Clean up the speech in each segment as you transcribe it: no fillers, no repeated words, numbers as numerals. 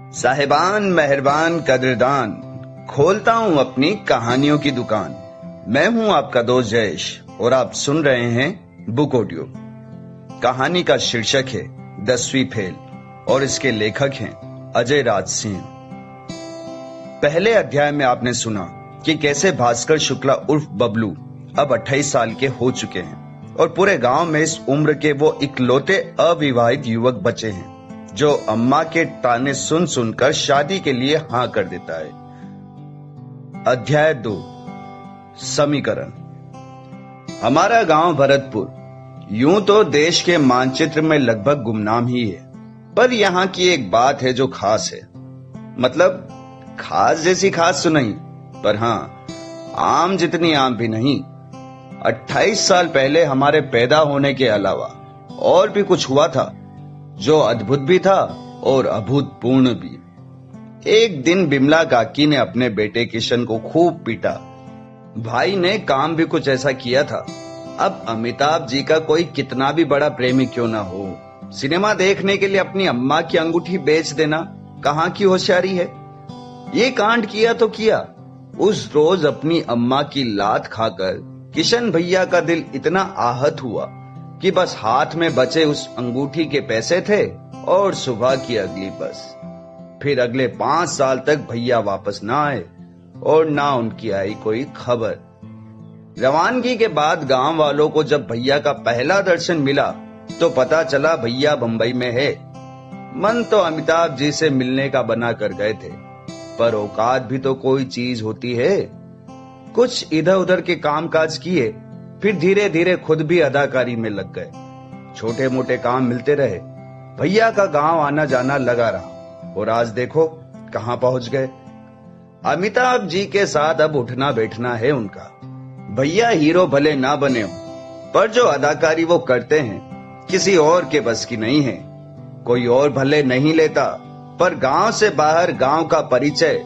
साहिबान मेहरबान कदरदान, खोलता हूँ अपनी कहानियों की दुकान। मैं हूँ आपका दोस्त जयेश और आप सुन रहे हैं बुक ऑडियो। कहानी का शीर्षक है 10वीं फेल और इसके लेखक हैं अजय राज सिंह। पहले अध्याय में आपने सुना कि कैसे भास्कर शुक्ला उर्फ बबलू अब 28 साल के हो चुके हैं और पूरे गांव में इस उम्र के वो इकलौते अविवाहित युवक बचे हैं जो अम्मा के ताने सुन सुनकर शादी के लिए हाँ कर देता है। अध्याय 2, समीकरण। हमारा गांव भरतपुर यूं तो देश के मानचित्र में लगभग गुमनाम ही है, पर यहाँ की एक बात है जो खास है। मतलब खास जैसी खास तो नहीं, पर हाँ आम जितनी आम भी नहीं। 28 साल पहले हमारे पैदा होने के अलावा और भी कुछ हुआ था जो अद्भुत भी था और अभूतपूर्ण भी। एक दिन बिमला काकी ने अपने बेटे किशन को खूब पीटा। भाई ने काम भी कुछ ऐसा किया था। अब अमिताभ जी का कोई कितना भी बड़ा प्रेमी क्यों ना हो, सिनेमा देखने के लिए अपनी अम्मा की अंगूठी बेच देना कहाँ की होशियारी है। ये कांड किया तो किया। उस रोज अपनी अम्मा की लात खाकर किशन भैया का दिल इतना आहत हुआ कि बस हाथ में बचे उस अंगूठी के पैसे थे और सुबह की अगली बस। फिर अगले 5 साल तक भैया वापस ना आए और ना उनकी आई कोई खबर। रवानगी के बाद गांव वालों को जब भैया का पहला दर्शन मिला तो पता चला भैया बंबई में है। मन तो अमिताभ जी से मिलने का बना कर गए थे, पर औकात भी तो कोई चीज होती है। कुछ इधर उधर के कामकाज किए, फिर धीरे धीरे खुद भी अदाकारी में लग गए। छोटे मोटे काम मिलते रहे, भैया का गांव आना जाना लगा रहा और आज देखो कहां पहुंच गए। अमिताभ जी के साथ अब उठना बैठना है उनका। भैया हीरो भले ना बने हो, पर जो अदाकारी वो करते हैं किसी और के बस की नहीं है। कोई और भले नहीं लेता, पर गांव से बाहर गांव का परिचय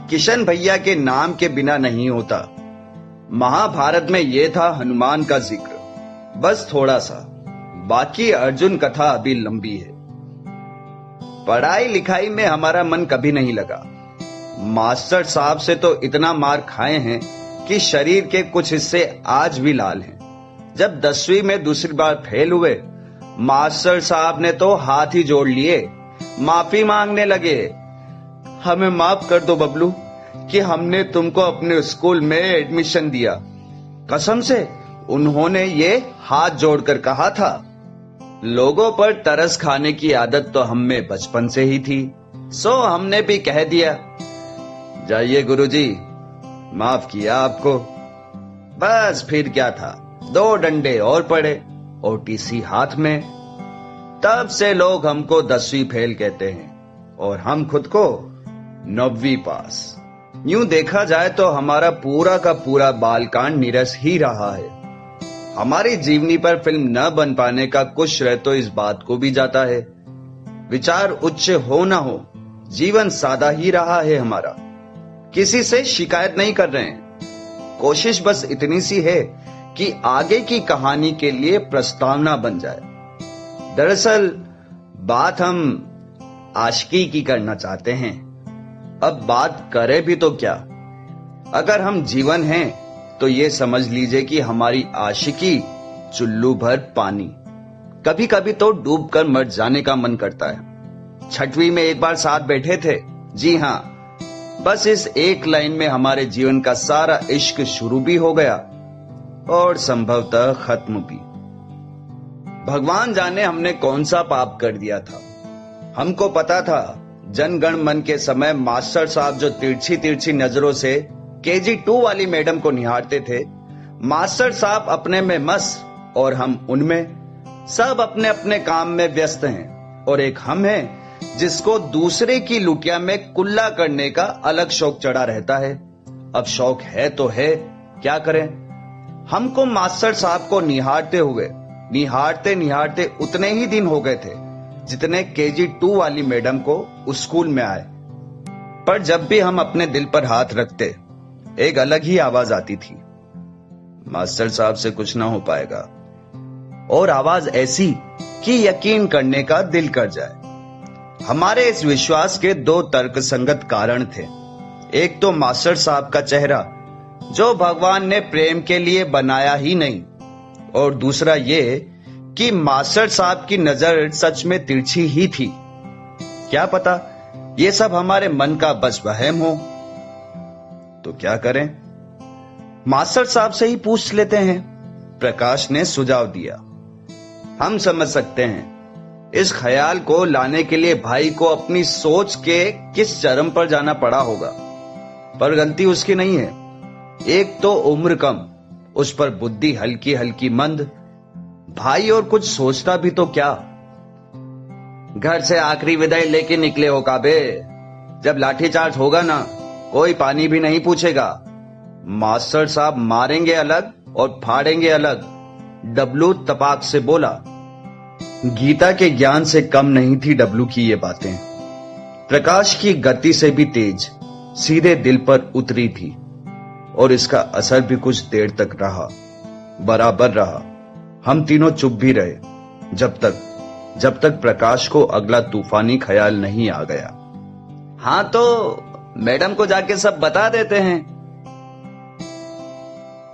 किशन भैया के नाम के बिना नहीं होता। महाभारत में यह था हनुमान का जिक्र, बस थोड़ा सा। बाकी अर्जुन कथा अभी लंबी है। पढ़ाई लिखाई में हमारा मन कभी नहीं लगा। मास्टर साहब से तो इतना मार खाए हैं कि शरीर के कुछ हिस्से आज भी लाल हैं। जब 10वीं में दूसरी बार फेल हुए, मास्टर साहब ने तो हाथ ही जोड़ लिए, माफी मांगने लगे। हमें माफ कर दो बबलू कि हमने तुमको अपने स्कूल में एडमिशन दिया। कसम से उन्होंने ये हाथ जोड़कर कहा था। लोगों पर तरस खाने की आदत तो हम में बचपन से ही थी, सो हमने भी कह दिया, जाइए गुरुजी, माफ किया आपको। बस फिर क्या था, 2 डंडे और पड़े और टीसी हाथ में। तब से लोग हमको 10वीं फेल कहते हैं और हम खुद को 9वीं पास। यूं देखा जाए तो हमारा पूरा का पूरा बालकांड निरस ही रहा है। हमारी जीवनी पर फिल्म न बन पाने का कुछ श्रेय तो इस बात को भी जाता है। विचार उच्च हो ना हो, जीवन सादा ही रहा है हमारा। किसी से शिकायत नहीं कर रहे हैं। कोशिश बस इतनी सी है कि आगे की कहानी के लिए प्रस्तावना बन जाए। दरअसल बात हम आशिकी की करना चाहते हैं। अब बात करें भी तो क्या। अगर हम जीवन हैं तो ये समझ लीजिए कि हमारी आशिकी चुल्लू भर पानी। कभी कभी तो डूब कर मर जाने का मन करता है। 6वीं में एक बार साथ बैठे थे। जी हाँ, बस इस एक लाइन में हमारे जीवन का सारा इश्क शुरू भी हो गया और संभवतः खत्म भी। भगवान जाने हमने कौन सा पाप कर दिया था। हमको पता था जनगण मन के समय मास्टर साहब जो तिरछी तिरछी नजरों से KG 2 वाली मैडम को निहारते थे, मास्टर साहब अपने में मस्त और हम उनमें। सब अपने अपने काम में व्यस्त हैं और एक हम हैं जिसको दूसरे की लुटिया में कुल्ला करने का अलग शौक चढ़ा रहता है। अब शौक है तो है, क्या करें। हमको मास्टर साहब को निहारते निहारते उतने ही दिन हो गए थे जितने KG 2 वाली मैडम को उस स्कूल में आए। पर जब भी हम अपने दिल पर हाथ रखते, एक अलग ही आवाज आती थी, मास्टर साहब से कुछ ना हो पाएगा। और आवाज ऐसी कि यकीन करने का दिल कर जाए। हमारे इस विश्वास के दो तर्कसंगत कारण थे। एक तो मास्टर साहब का चेहरा, जो भगवान ने प्रेम के लिए बनाया ही नहीं, और दूसरा ये कि मास्टर साहब की नजर सच में तिरछी ही थी। क्या पता ये सब हमारे मन का बस वहम हो। तो क्या करें, मास्टर साहब से ही पूछ लेते हैं, प्रकाश ने सुझाव दिया। हम समझ सकते हैं इस ख्याल को लाने के लिए भाई को अपनी सोच के किस चरम पर जाना पड़ा होगा, पर गलती उसकी नहीं है। एक तो उम्र कम, उस पर बुद्धि हल्की हल्की मंद। भाई और कुछ सोचता भी तो क्या। घर से आखिरी विदाई लेके निकले हो काबे, जब लाठीचार्ज होगा ना, कोई पानी भी नहीं पूछेगा। मास्टर साहब मारेंगे अलग और फाड़ेंगे अलग, डब्लू तपाक से बोला। गीता के ज्ञान से कम नहीं थी डब्लू की ये बातें। प्रकाश की गति से भी तेज, सीधे दिल पर उतरी थी, और इसका असर भी कुछ देर तक रहा, बराबर रहा। हम तीनों चुप भी रहे, जब तक प्रकाश को अगला तूफानी ख्याल नहीं आ गया। हाँ तो मैडम को जाके सब बता देते हैं।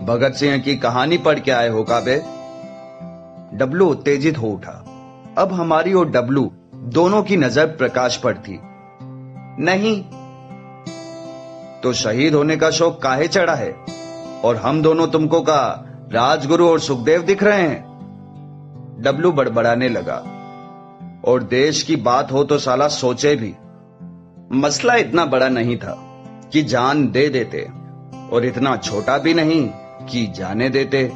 भगत सिंह की कहानी पढ़ के आए हो काबे? डब्लू उत्तेजित हो उठा। अब हमारी और डब्लू दोनों की नजर प्रकाश पर थी। नहीं। तो शहीद होने का शौक काहे चढ़ा है? और हम दोनों तुमको का राजगुरु और सुखदेव दिख रहे हैं? डब्लू बड़बड़ाने लगा। और देश की बात हो तो साला सोचे भी। मसला इतना बड़ा नहीं था कि जान दे देते, और इतना छोटा भी नहीं कि जाने देते।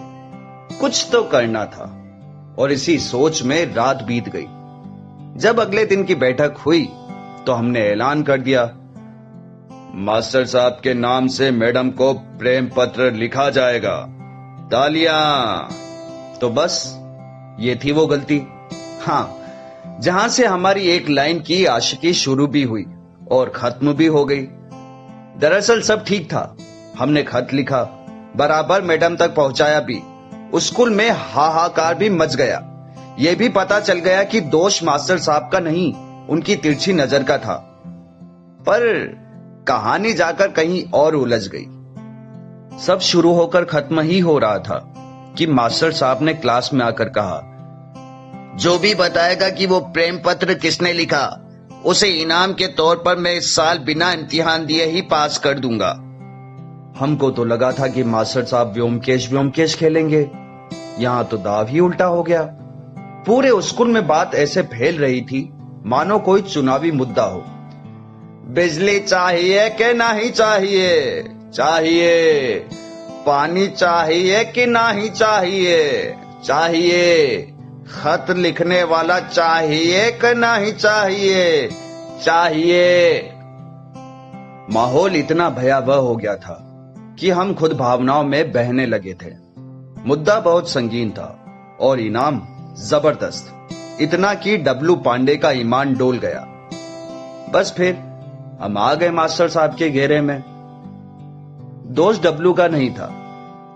कुछ तो करना था, और इसी सोच में रात बीत गई। जब अगले दिन की बैठक हुई तो हमने ऐलान कर दिया, मास्टर साहब के नाम से मैडम को प्रेम पत्र लिखा जाएगा। तालियां। तो बस ये थी वो गलती। हाँ, जहां से हमारी एक लाइन की आशिकी शुरू भी हुई और खत्म भी हो गई। दरअसल सब ठीक था। हमने खत लिखा, बराबर मैडम तक पहुंचाया भी। स्कूल में हाहाकार भी मच गया। यह भी पता चल गया कि दोष मास्टर साहब का नहीं, उनकी तिरछी नजर का था। पर कहानी जाकर कहीं और उलझ गई। सब शुरू होकर खत्म ही हो रहा था कि मास्टर साहब ने क्लास में आकर कहा, जो भी बताएगा कि वो प्रेम पत्र किसने लिखा, उसे इनाम के तौर पर मैं इस साल बिना इम्तिहान दिए ही पास कर दूंगा। हमको तो लगा था कि मास्टर साहब व्योमकेश खेलेंगे। यहां तो दाव ही उल्टा हो गया। पूरे स्कूल में बात ऐसे फैल रही थी मानो कोई चुनावी मुद्दा हो। बिजली चाहिए कि नहीं चाहिए? चाहिए। पानी चाहिए कि नहीं चाहिए? चाहिए। खत लिखने वाला चाहिए कि नहीं चाहिए? चाहिए। माहौल इतना भयावह हो गया था कि हम खुद भावनाओं में बहने लगे थे। मुद्दा बहुत संगीन था और इनाम जबरदस्त, इतना कि डब्लू पांडे का ईमान डोल गया। बस फिर हम आ गए मास्टर साहब के घेरे में। दोष डब्लू का नहीं था।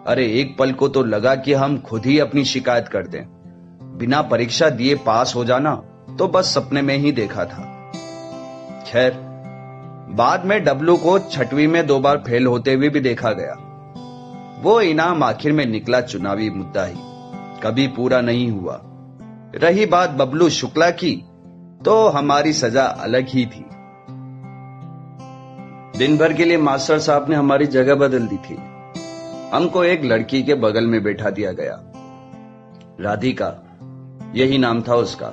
अरे एक पल को तो लगा कि हम खुद ही अपनी शिकायत कर दें। बिना परीक्षा दिए पास हो जाना तो बस सपने में ही देखा था। खैर, बाद में डब्लू को 6वीं में 2 बार फेल होते हुए भी देखा गया। वो इनाम आखिर में निकला चुनावी मुद्दा ही, कभी पूरा नहीं हुआ। रही बात बबलू शुक्ला की, तो हमारी सजा अलग ही थी। दिन भर के लिए मास्टर साहब ने हमारी जगह बदल दी थी। हमको एक लड़की के बगल में बैठा दिया गया। राधिका, यही नाम था उसका।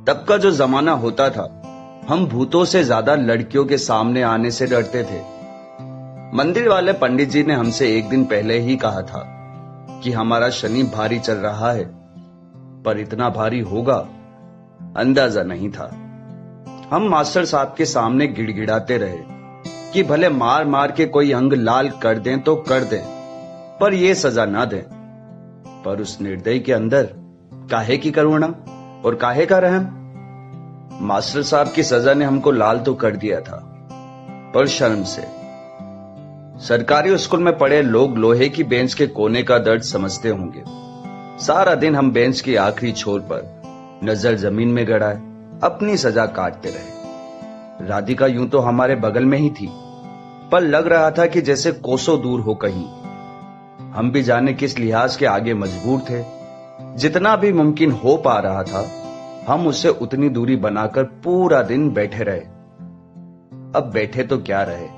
तब का जो जमाना होता था, हम भूतों से ज्यादा लड़कियों के सामने आने से डरते थे। मंदिर वाले पंडित जी ने हमसे एक दिन पहले ही कहा था कि हमारा शनि भारी चल रहा है, पर इतना भारी होगा अंदाजा नहीं था। हम मास्टर साहब के सामने गिड़गिड़ाते रहे कि भले मार मार के कोई अंग लाल कर दें तो कर दें, पर यह सजा ना दें। पर उस निर्दयी के अंदर काहे की करुणा और काहे का रहम। मास्टर साहब की सजा ने हमको लाल तो कर दिया था, पर शर्म से। सरकारी स्कूल में पढ़े लोग लोहे की बेंच के कोने का दर्द समझते होंगे। सारा दिन हम बेंच की आखिरी छोर पर, नजर जमीन में गड़ाए, अपनी सजा काटते रहे। राधिका यूं तो हमारे बगल में ही थी, पर लग रहा था कि जैसे कोसों दूर हो कहीं। हम भी जाने किस लिहाज के आगे मजबूर थे। जितना भी मुमकिन हो पा रहा था, हम उससे उतनी दूरी बनाकर पूरा दिन बैठे रहे। अब बैठे तो क्या रहे,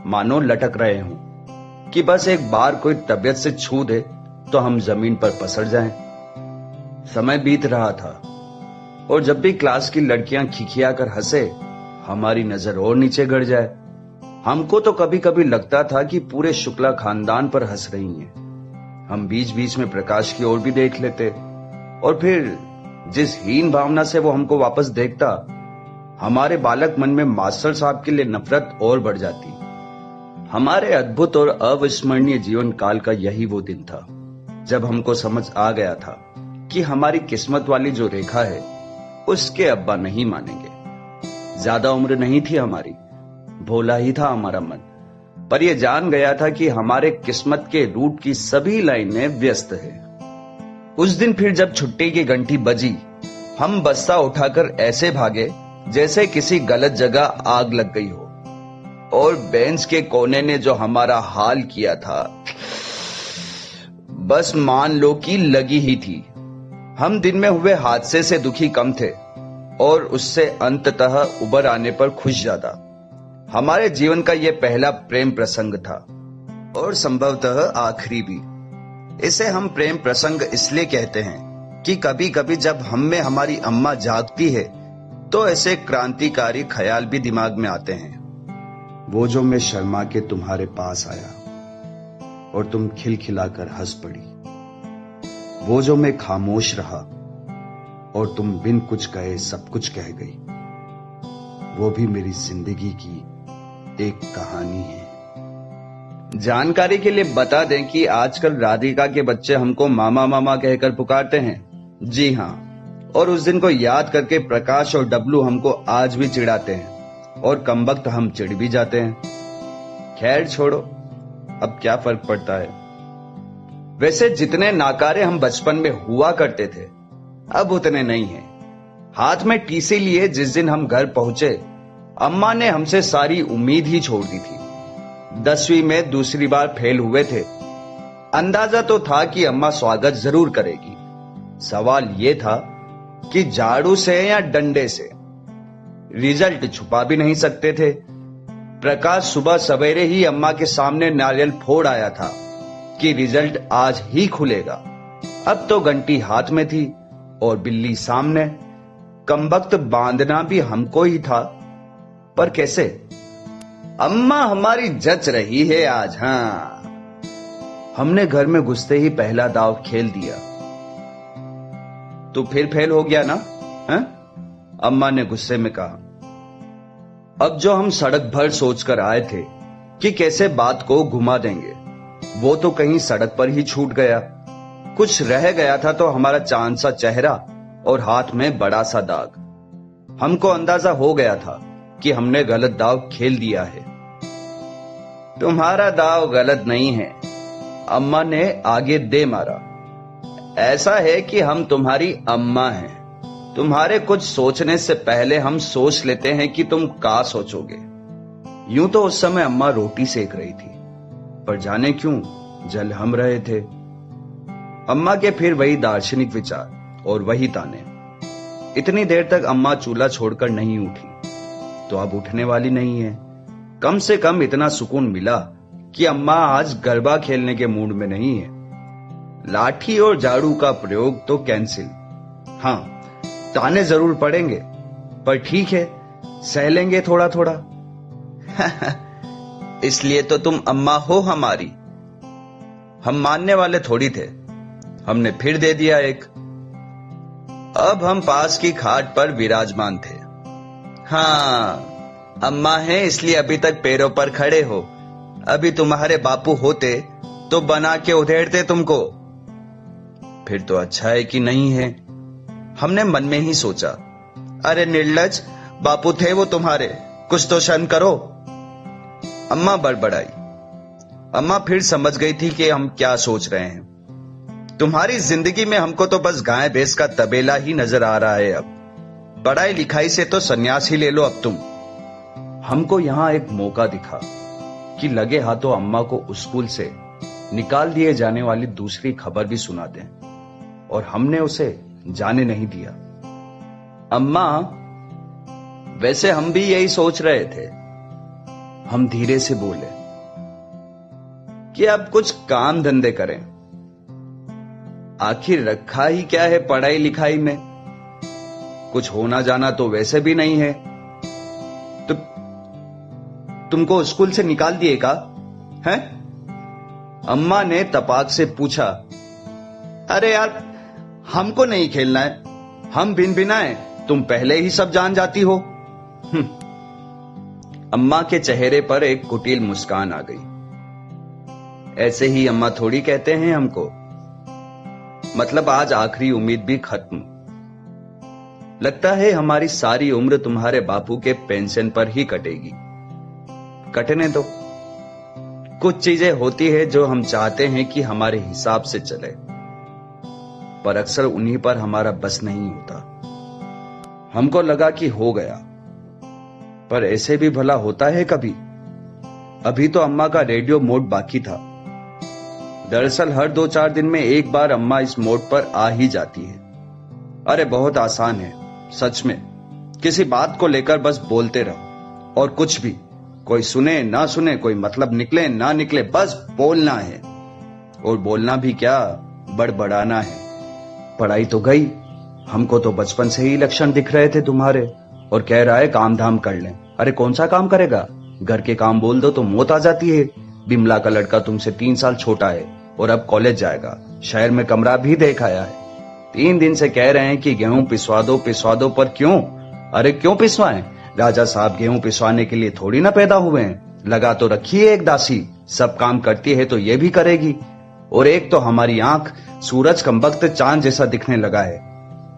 मानो लटक रहे हों कि बस एक बार कोई तबीयत से छू दे तो हम जमीन पर पसर जाएं। समय बीत रहा था और जब भी क्लास की लड़कियां खिखिया कर हंसे, हमारी नजर और नीचे गड़ जाए। हमको तो कभी कभी लगता था कि पूरे शुक्ला खानदान पर हंस रही हैं। हम बीच बीच में प्रकाश की ओर भी देख लेते और फिर जिस हीन भावना से वो हमको वापस देखता, हमारे बालक मन में मास्टर साहब के लिए नफरत और बढ़ जाती। हमारे अद्भुत और अविस्मरणीय जीवन काल का यही वो दिन था जब हमको समझ आ गया था कि हमारी किस्मत वाली जो रेखा है उसके अब्बा नहीं मानेंगे। ज्यादा उम्र नहीं थी हमारी, भोला ही था हमारा मन, पर यह जान गया था कि हमारे किस्मत के रूट की सभी लाइनें व्यस्त है। उस दिन फिर जब छुट्टी की घंटी बजी, हम बस्ता उठाकर ऐसे भागे जैसे किसी गलत जगह आग लग गई हो, और बेंच के कोने ने जो हमारा हाल किया था, बस मान लो कि लगी ही थी। हम दिन में हुए हादसे से दुखी कम थे और उससे अंततः उबर आने पर खुश ज्यादा। हमारे जीवन का यह पहला प्रेम प्रसंग था और संभवतः आखिरी भी। इसे हम प्रेम प्रसंग इसलिए कहते हैं कि कभी कभी जब हम में हमारी अम्मा जागती है तो ऐसे क्रांतिकारी ख्याल भी दिमाग में आते हैं। वो जो मैं शर्मा के तुम्हारे पास आया और तुम खिलखिलाकर हंस पड़ी, वो जो मैं खामोश रहा और तुम बिन कुछ कहे सब कुछ कह गई, वो भी मेरी जिंदगी की एक कहानी है। जानकारी के लिए बता दें कि आजकल राधिका के बच्चे हमको मामा मामा कहकर पुकारते हैं। जी हाँ, और उस दिन को याद करके प्रकाश और डब्लू हमको आज भी चिढ़ाते हैं और कमबख्त हम चिढ़ भी जाते हैं। खैर छोड़ो, अब क्या फर्क पड़ता है। वैसे जितने नाकारे हम बचपन में हुआ करते थे, अब उतने नहीं हैं। हाथ में टीसी लिए जिस दिन हम घर पहुंचे, अम्मा ने हमसे सारी उम्मीद ही छोड़ दी थी। 10वीं में दूसरी बार फेल हुए थे। अंदाजा तो था कि अम्मा स्वागत जरूर करेगी। सवाल यह था कि झाड़ू से या डंडे से। रिजल्ट छुपा भी नहीं सकते थे। प्रकाश सुबह सवेरे ही अम्मा के सामने नारियल फोड़ आया था कि रिजल्ट आज ही खुलेगा। अब तो घंटी हाथ में थी और बिल्ली सामने। कमबख्त बांधना भी हमको ही था, पर कैसे? अम्मा हमारी जच रही है आज। हाँ, हमने घर में घुसते ही पहला दाव खेल दिया। तो फिर फेल हो गया ना? है? अम्मा ने गुस्से में कहा। अब जो हम सड़क भर सोचकर आए थे कि कैसे बात को घुमा देंगे, वो तो कहीं सड़क पर ही छूट गया। कुछ रह गया था तो हमारा चांद सा चेहरा और हाथ में बड़ा सा दाग। हमको अंदाजा हो गया था कि हमने गलत दाव खेल दिया है। तुम्हारा दाव गलत नहीं है, अम्मा ने आगे दे मारा। ऐसा है कि हम तुम्हारी अम्मा हैं। तुम्हारे कुछ सोचने से पहले हम सोच लेते हैं कि तुम क्या सोचोगे। यूं तो उस समय अम्मा रोटी सेक रही थी, पर जाने क्यों जल हम रहे थे। अम्मा के फिर वही दार्शनिक विचार और वही ताने। इतनी देर तक अम्मा चूल्हा छोड़कर नहीं उठी, तो अब उठने वाली नहीं है। कम से कम इतना सुकून मिला कि अम्मा आज गरबा खेलने के मूड में नहीं है। लाठी और झाड़ू का प्रयोग तो कैंसिल। हाँ, ताने जरूर पड़ेंगे, पर ठीक है, सह लेंगे थोड़ा थोड़ा। इसलिए तो तुम अम्मा हो हमारी। हम मानने वाले थोड़ी थे, हमने फिर दे दिया एक। अब हम पास की खाट पर विराजमान थे। हाँ, अम्मा है इसलिए अभी तक पैरों पर खड़े हो। अभी तुम्हारे बापू होते तो बना के उधेड़ते तुमको। फिर तो अच्छा है कि नहीं है, हमने मन में ही सोचा। अरे निर्लज, बापू थे वो तुम्हारे, कुछ तो शर्म करो। अम्मा बड़बड़ाई। अम्मा फिर समझ गई थी कि हम क्या सोच रहे हैं। तुम्हारी जिंदगी में हमको तो बस गाय भैंस का तबेला ही नजर आ रहा है अब। पढ़ाई लिखाई से तो संन्यास ही ले लो अब तुम। हमको यहां एक मौका दिखा कि लगे हाथों अम्मा को स्कूल से निकाल दिए जाने वाली दूसरी खबर भी सुना दें, और हमने उसे जाने नहीं दिया। अम्मा, वैसे हम भी यही सोच रहे थे। हम धीरे से बोले कि अब कुछ काम धंधे करें। आखिर रखा ही क्या है पढ़ाई लिखाई में, कुछ होना जाना तो वैसे भी नहीं है। तो तुमको स्कूल से निकाल दिए का है? अम्मा ने तपाक से पूछा। अरे यार, हमको नहीं खेलना है, हम भिन भिनाए, तुम पहले ही सब जान जाती हो। अम्मा के चेहरे पर एक कुटिल मुस्कान आ गई। ऐसे ही अम्मा थोड़ी कहते हैं हमको। मतलब आज आखिरी उम्मीद भी खत्म। लगता है हमारी सारी उम्र तुम्हारे बापू के पेंशन पर ही कटेगी। कटने दो। कुछ चीजें होती है जो हम चाहते हैं कि हमारे हिसाब से चले, पर अक्सर उन्हीं पर हमारा बस नहीं होता। हमको लगा कि हो गया, पर ऐसे भी भला होता है कभी? अभी तो अम्मा का रेडियो मोड बाकी था। दरअसल हर 2-4 दिन में एक बार अम्मा इस मोड पर आ ही जाती है। अरे बहुत आसान है सच में। किसी बात को लेकर बस बोलते रहो, और कुछ भी, कोई सुने ना सुने, कोई मतलब निकले ना निकले, बस बोलना है। और बोलना भी क्या, बड़बड़ाना है। पढ़ाई तो गई, हमको तो बचपन से ही लक्षण दिख रहे थे तुम्हारे, और कह रहा है काम धाम कर लें। अरे कौन सा काम करेगा? घर के काम बोल दो तो मौत आ जाती है। बिमला का लड़का तुमसे 3 साल छोटा है और अब कॉलेज जाएगा। शहर में कमरा भी देख आया है। 3 दिन से कह रहे हैं कि गेहूं पिसवा दो, पर क्यों? अरे क्यों पिसवाएं? राजा साहब गेहूं पिसवाने के लिए थोड़ी ना पैदा हुए हैं। लगा तो रखिए एक दासी, सब काम करती है तो ये भी करेगी। और एक तो हमारी आंख सूरज का वक्त चांद जैसा दिखने लगा है।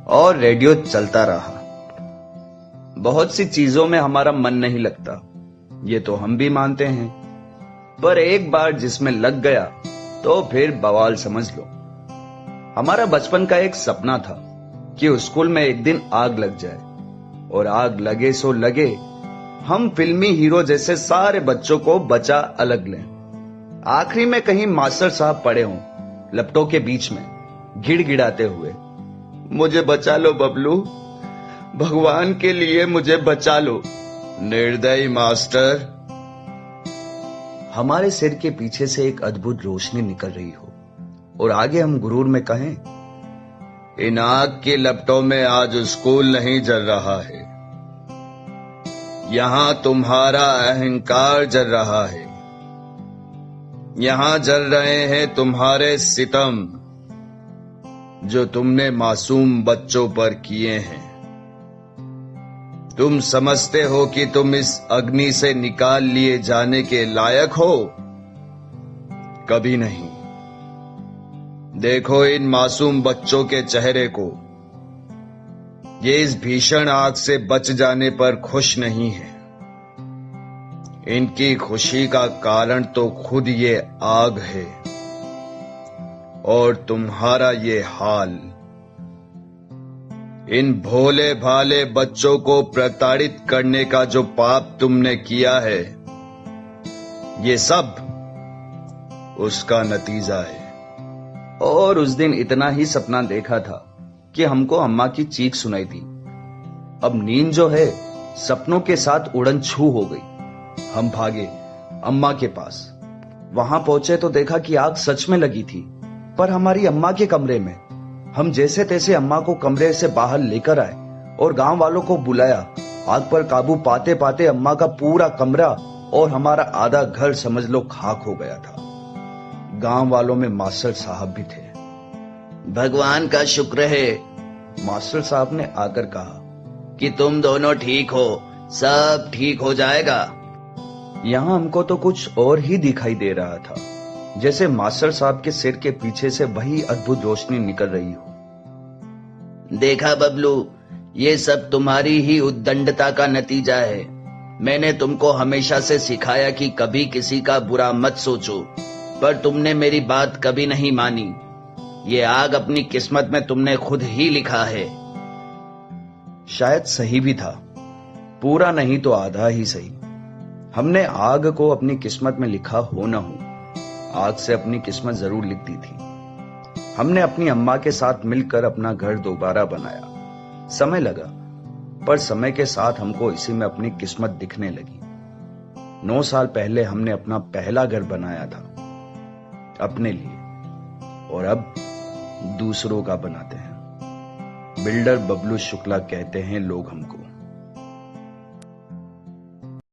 और रेडियो चलता रहा। बहुत सी चीजों में हमारा मन नहीं लगता, ये तो हम भी मानते हैं, पर एक बार जिसमें लग गया तो फिर बवाल समझ लो। हमारा बचपन का एक सपना था कि स्कूल में एक दिन आग लग जाए, और आग लगे सो लगे, हम फिल्मी हीरो जैसे सारे बच्चों को बचा अलग लें। आखिरी में कहीं मास्टर साहब पड़े हों लपटों के बीच में गिड़गिड़ाते हुए, मुझे बचा लो बबलू, भगवान के लिए मुझे बचा लो। निर्दयी मास्टर। हमारे सिर के पीछे से एक अद्भुत रोशनी निकल रही हो, और आगे हम गुरूर में कहें, इन आग की लपटों में आज स्कूल नहीं जल रहा है, यहां तुम्हारा अहंकार जल रहा है। यहां जल रहे हैं तुम्हारे सितम, जो तुमने मासूम बच्चों पर किए हैं। तुम समझते हो कि तुम इस अग्नि से निकाल लिए जाने के लायक हो? कभी नहीं। देखो इन मासूम बच्चों के चेहरे को। ये इस भीषण आग से बच जाने पर खुश नहीं है। इनकी खुशी का कारण तो खुद ये आग है, और तुम्हारा ये हाल। इन भोले भाले बच्चों को प्रताड़ित करने का जो पाप तुमने किया है, ये सब उसका नतीजा है। और उस दिन इतना ही सपना देखा था कि हमको अम्मा की चीख सुनाई दी। अब नींद जो है सपनों के साथ उड़न छू हो गई। हम भागे अम्मा के पास। वहां पहुंचे तो देखा कि आग सच में लगी थी, पर हमारी अम्मा के कमरे में। हम जैसे तैसे अम्मा को कमरे से बाहर लेकर आए और गांव वालों को बुलाया। आग पर काबू पाते पाते अम्मा का पूरा कमरा और हमारा आधा घर समझ लो खाक हो गया था। गांव वालों में मास्टर साहब भी थे। भगवान का शुक्र है, मास्टर साहब ने आकर कहा, कि तुम दोनों ठीक हो, सब ठीक हो जाएगा। यहां हमको तो कुछ और ही दिखाई दे रहा था, जैसे मास्टर साहब के सिर के पीछे से वही अद्भुत रोशनी निकल रही हो। देखा बबलू, ये सब तुम्हारी ही उद्दंडता का नतीजा है। मैंने तुमको हमेशा से सिखाया कि कभी किसी का बुरा मत सोचो, पर तुमने मेरी बात कभी नहीं मानी। ये आग अपनी किस्मत में तुमने खुद ही लिखा है। शायद सही भी था, पूरा नहीं तो आधा ही सही। हमने आग को अपनी किस्मत में लिखा हो न हो, आग से अपनी किस्मत जरूर लिख दी थी। हमने अपनी अम्मा के साथ मिलकर अपना घर दोबारा बनाया। समय लगा, पर समय के साथ हमको इसी में अपनी किस्मत दिखने लगी। 9 साल पहले हमने अपना पहला घर बनाया था, अपने लिए, और अब दूसरों का बनाते हैं। बिल्डर बबलू शुक्ला कहते हैं लोग हमको।